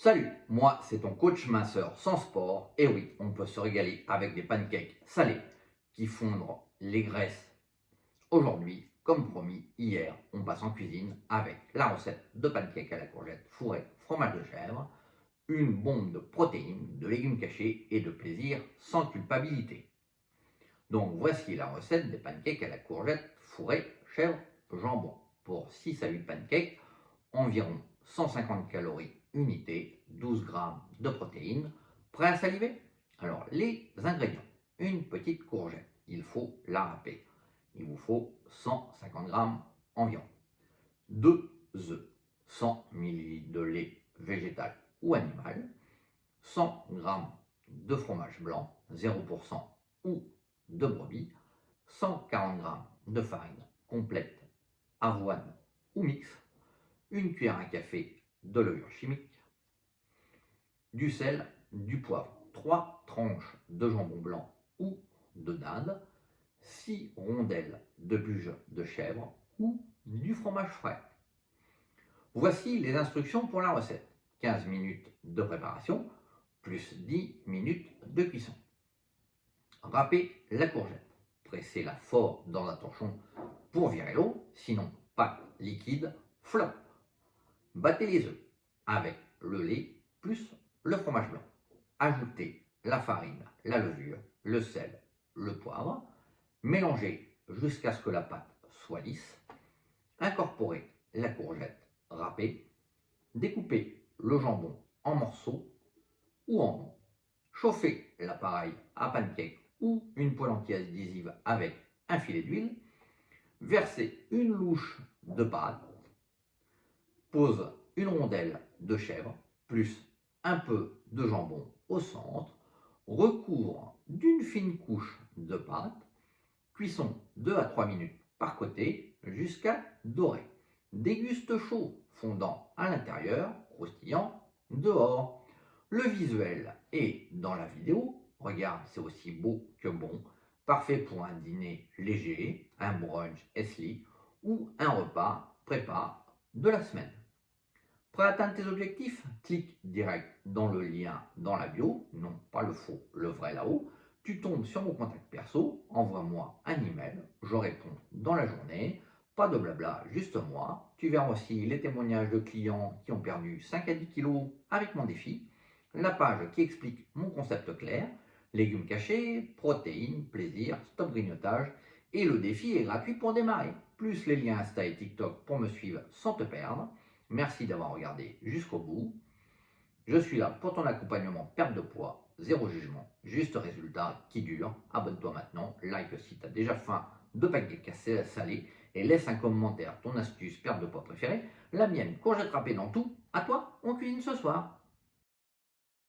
Salut, moi c'est ton coach minceur sans sport. Et oui, on peut se régaler avec des pancakes salés qui fondent les graisses. Aujourd'hui, comme promis, hier, on passe en cuisine avec la recette de pancakes à la courgette fourrée fromage de chèvre, une bombe de protéines, de légumes cachés et de plaisir sans culpabilité. Donc voici la recette des pancakes à la courgette fourrée chèvre jambon. Pour 6 à 8 pancakes, environ 150 calories unité, 12 grammes de protéines. Prêt à saliver? Alors, les ingrédients. Une petite courgette, il faut la râper. Il vous faut 150 grammes environ. 2 œufs, 100 ml de lait végétal ou animal, 100 grammes de fromage blanc, 0% ou de brebis, 140 grammes de farine complète, avoine ou mix, une cuillère à café de levure chimique, du sel, du poivre, 3 tranches de jambon blanc ou de dinde, 6 rondelles de buge de chèvre ou du fromage frais. Voici les instructions pour la recette. 15 minutes de préparation plus 10 minutes de cuisson. Râpez la courgette. Pressez-la fort dans un torchon pour virer l'eau, sinon pâte liquide, flop. Battez les œufs avec le lait plus le fromage blanc. Ajoutez la farine, la levure, le sel, le poivre. Mélangez jusqu'à ce que la pâte soit lisse. Incorporez la courgette râpée. Découpez le jambon en morceaux ou en rond. Chauffez l'appareil à pancake ou une poêle anti-adhésive avec un filet d'huile. Versez une louche de pâte. Pose une rondelle de chèvre plus un peu de jambon au centre. Recouvre d'une fine couche de pâte. Cuisson 2 à 3 minutes par côté jusqu'à dorer. Déguste chaud, fondant à l'intérieur, croustillant dehors. Le visuel est dans la vidéo. Regarde, c'est aussi beau que bon. Parfait pour un dîner léger, un brunch esli ou un repas prépa de la semaine. Prêt à atteindre tes objectifs? Clique direct dans le lien dans la bio, non pas le faux, le vrai là-haut. Tu tombes sur mon contact perso, envoie-moi un email, je réponds dans la journée. Pas de blabla, juste moi. Tu verras aussi les témoignages de clients qui ont perdu 5 à 10 kilos avec mon défi, la page qui explique mon concept clair, légumes cachés, protéines, plaisir, stop grignotage, et le défi est gratuit pour démarrer, plus les liens Insta et TikTok pour me suivre sans te perdre. Merci d'avoir regardé jusqu'au bout. Je suis là pour ton accompagnement perte de poids, zéro jugement, juste résultat qui dure. Abonne-toi maintenant, like si tu as déjà faim de pancakes cassés salés et laisse un commentaire, ton astuce perte de poids préférée. La mienne, courgette râpée dans tout. À toi, on cuisine ce soir.